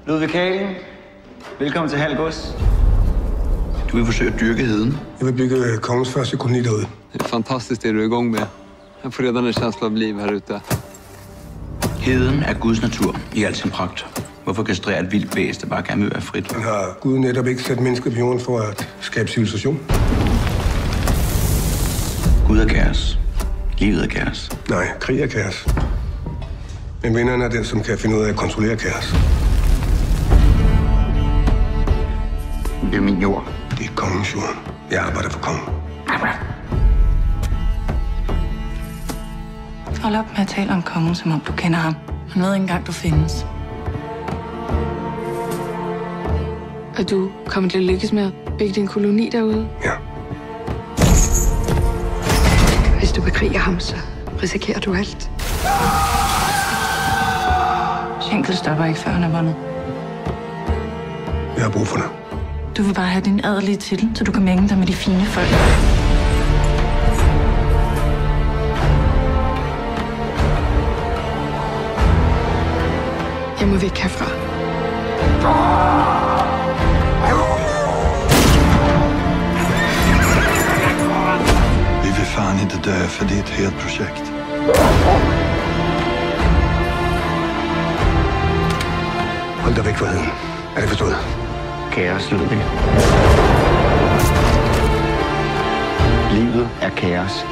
Ludvig Kalen, velkommen til Halgås. Du vil forsøge at dyrke heden. Jeg vil bygge kongens første koloni derude. Det er fantastisk, det du er i gang med. Jeg får redan en känsla av liv her ute. Heden er Guds natur i al sin pragt. Hvorfor kastrere et vildt væsen, der bare gerne vil være frit? Han har Gud netop ikke sat mennesker på jorden for at skabe civilisation. Gud er kaos. Livet er kaos. Nej, krig er kaos. Men vinderen er den, som kan finde ud af at kontrollere kaos. Det er min jord. Det er kongens jord. Jeg arbejder for kongen. Hold op med at tale om kongen, som om du kender ham. Han ved ikke engang, du findes. Er du kommet til at lykkes med at bygge din koloni derude? Ja. Hvis du bekriger ham, så risikerer du alt. Schenkel stopper ikke, før han er vundet. Jeg har brug for dig. Du vil bare have din adelige titel, så du kan mænge dig med de fine folk. Jeg må væk herfra. Vi vill fan inte dö, för det är ett helt projekt. Hold dig væk fra heden. Er det forstået? Kaos, Ludvig. Livet er kaos.